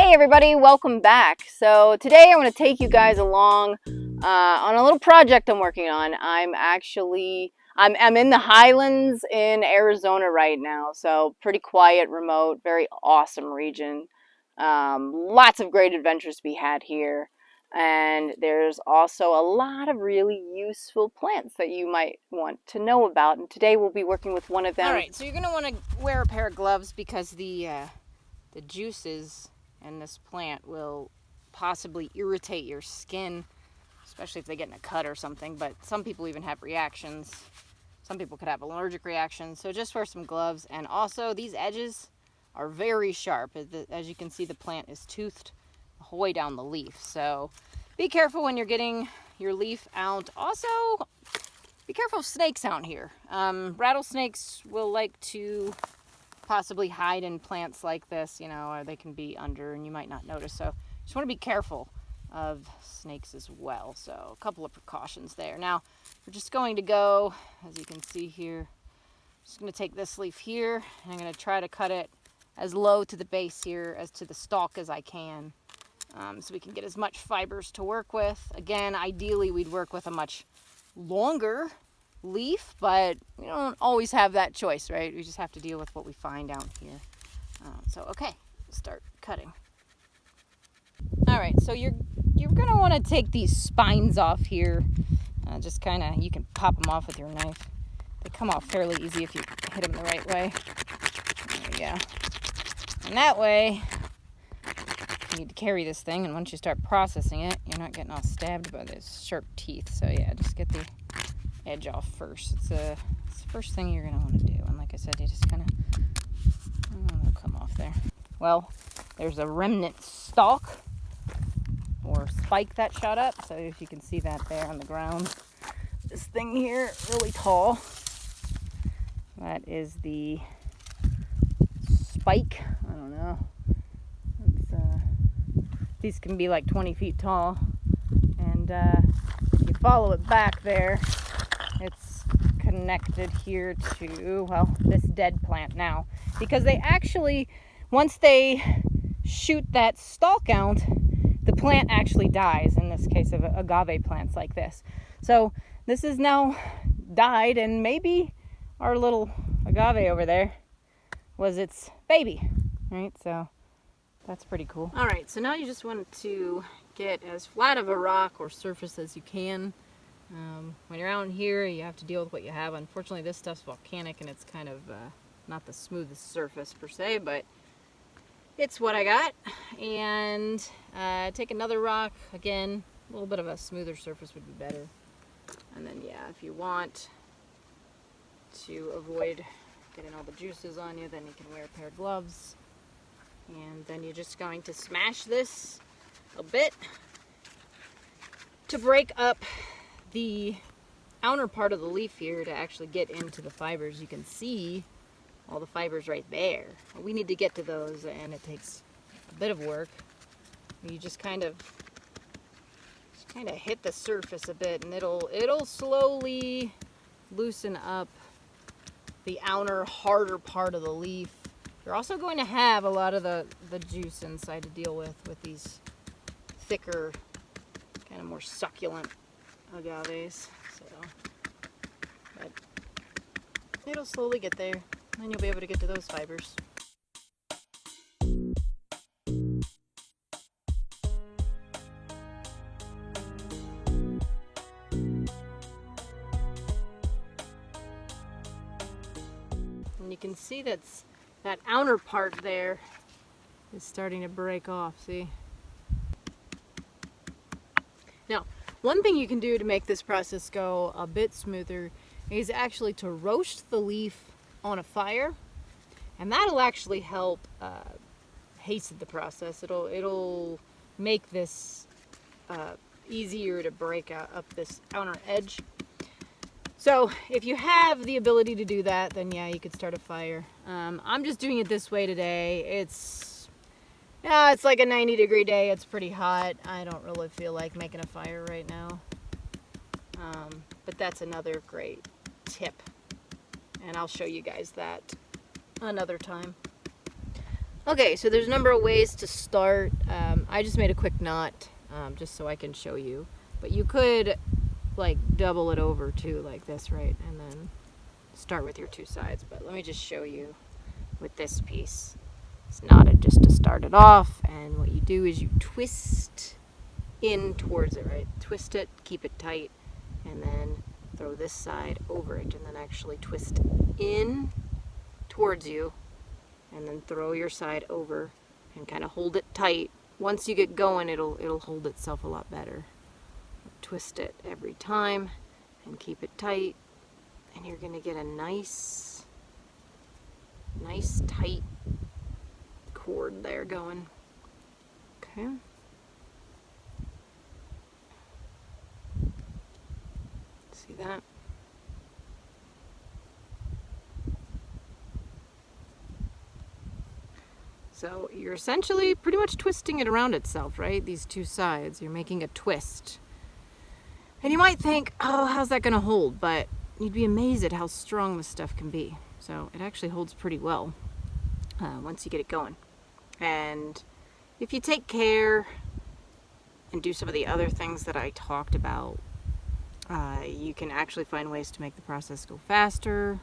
Hey everybody, welcome back. So today I'm going to take you guys along on a little project I'm working on. I'm in the highlands in Arizona right now, so pretty quiet, remote, very awesome region. Lots of great adventures to be had here. And there's also a lot of really useful plants that you might want to know about. And today we'll be working with one of them. Alright, so you're going to want to wear a pair of gloves because the juices in this plant will possibly irritate your skin, especially if they get in a cut or something. But some people even have reactions. Some people could have allergic reactions. So just wear some gloves. And also, these edges are very sharp. As you can see, the plant is toothed the whole way down the leaf. So be careful when you're getting your leaf out. Also, be careful of snakes out here. Rattlesnakes will like to possibly hide in plants like this, you know, or they can be under and you might not notice. So just want to be careful of snakes as well. So a couple of precautions there. Now we're just going to go, as you can see here, just going to take this leaf here and I'm going to try to cut it as low to the base here as to the stalk as I can, so we can get as much fibers to work with. Again, ideally we'd work with a much longer leaf, but we don't always have that choice, right? We just have to deal with what we find out here. Okay, start cutting. All right, so you're gonna want to take these spines off here. Just kind of, you can pop them off with your knife. They come off fairly easy if you hit them the right way. There we go. And that way, you need to carry this thing, and once you start processing it, you're not getting all stabbed by those sharp teeth. So yeah, just get the edge off first. It's the first thing you're going to want to do. And like I said, you just kind of, it'll come off there. Well, there's a remnant stalk or spike that shot up. So if you can see that there on the ground. This thing here, really tall. That is the spike. I don't know. These can be like 20 feet tall. And if you follow it back there, it's connected here to, well, this dead plant now. Because they actually, once they shoot that stalk out, the plant actually dies, in this case of agave plants like this. So this is now died, and maybe our little agave over there was its baby, right? So that's pretty cool. All right, so now you just want to get as flat of a rock or surface as you can. When you're out here, you have to deal with what you have. Unfortunately, this stuff's volcanic and it's kind of not the smoothest surface per se, but it's what I got. And take another rock. Again, a little bit of a smoother surface would be better. And then, yeah, if you want to avoid getting all the juices on you, then you can wear a pair of gloves. And then you're just going to smash this a bit to break up the outer part of the leaf here to actually get into the fibers. You can see all the fibers right there. We need to get to those, and it takes a bit of work. You just kind of hit the surface a bit, and it'll slowly loosen up the outer, harder part of the leaf. You're also going to have a lot of the juice inside to deal with these thicker, kind of more succulent agaves. So, but it'll slowly get there, and then you'll be able to get to those fibers. And you can see that outer part there is starting to break off, see? Now, one thing you can do to make this process go a bit smoother is actually to roast the leaf on a fire, and that'll actually help hasten the process. It'll make this easier to break up this outer edge. So if you have the ability to do that, then yeah, you could start a fire. I'm just doing it this way today. It's like a 90-degree day. It's pretty hot. I don't really feel like making a fire right now. But that's another great tip. And I'll show you guys that another time. Okay, so there's a number of ways to start. I just made a quick knot just so I can show you. But you could like double it over too, like this, right? And then start with your two sides. But let me just show you with this piece. It's knotted just to start it off. And what you do is you twist in towards it, right? Twist it, keep it tight, and then throw this side over it, and then actually twist in towards you, and then throw your side over and kind of hold it tight. Once you get going, it'll hold itself a lot better. Twist it every time and keep it tight, and you're gonna get a nice tight cord there going. Okay. See that? So you're essentially pretty much twisting it around itself, right? These two sides, you're making a twist. And you might think, oh, how's that gonna hold? But you'd be amazed at how strong this stuff can be. So it actually holds pretty well once you get it going. And if you take care and do some of the other things that I talked about, you can actually find ways to make the process go faster.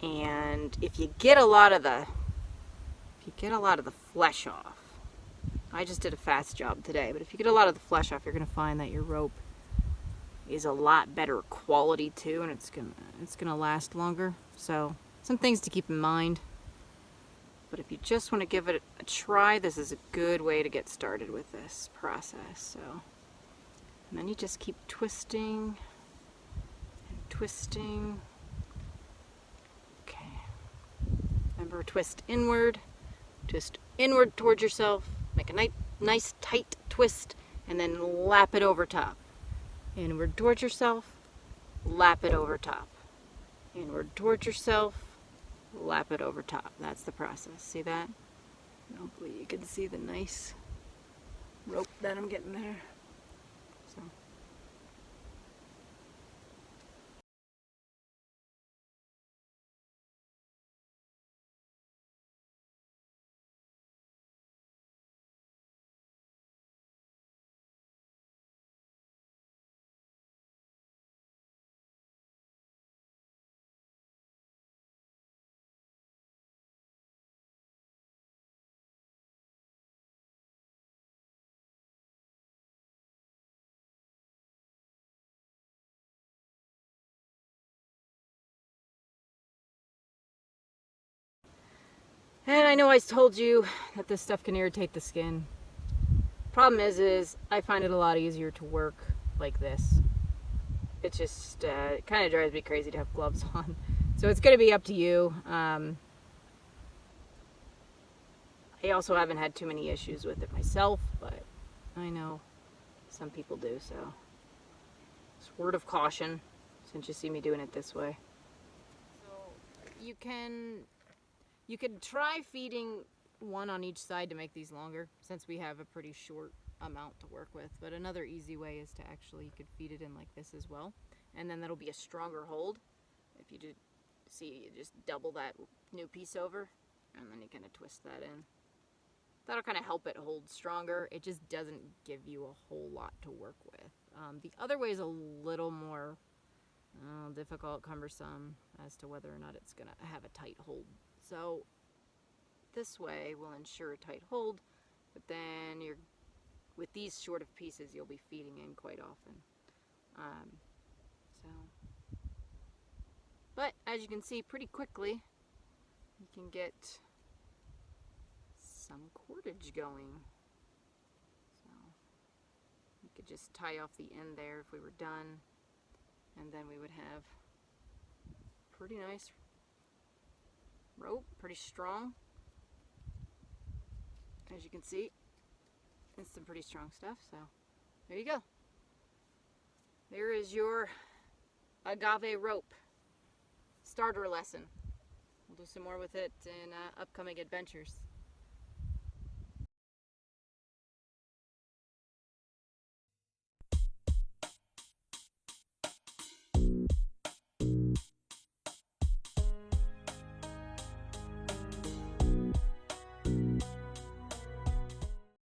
And if you get a lot of the flesh off, I just did a fast job today, but if you get a lot of the flesh off, you're going to find that your rope is a lot better quality too, and it's gonna last longer. So some things to keep in mind. But if you just want to give it a try, this is a good way to get started with this process. So, and then you just keep twisting and twisting. Okay. Remember, twist inward towards yourself. Make a nice tight twist, and then lap it over top. Inward towards yourself, lap it over top. Inward towards yourself, lap it over top. That's the process. See that? Hopefully you can see the nice rope that I'm getting there. So. And I know I told you that this stuff can irritate the skin. Problem is I find it a lot easier to work like this. It just it kind of drives me crazy to have gloves on. So it's going to be up to you. I also haven't had too many issues with it myself, but I know some people do, so it's word of caution since you see me doing it this way. So you could try feeding one on each side to make these longer, since we have a pretty short amount to work with. But another easy way is to actually, you could feed it in like this as well, and then that'll be a stronger hold. If you did see, you just double that new piece over, and then you kind of twist that in. That'll kind of help it hold stronger. It just doesn't give you a whole lot to work with. The other way is a little more difficult, cumbersome as to whether or not it's going to have a tight hold. So this way will ensure a tight hold, but then with these short of pieces, you'll be feeding in quite often. But as you can see, pretty quickly, you can get some cordage going. So you could just tie off the end there if we were done, and then we would have pretty nice rope, pretty strong. As you can see, it's some pretty strong stuff. So there you go. There is your agave rope starter lesson. We'll do some more with it in upcoming adventures.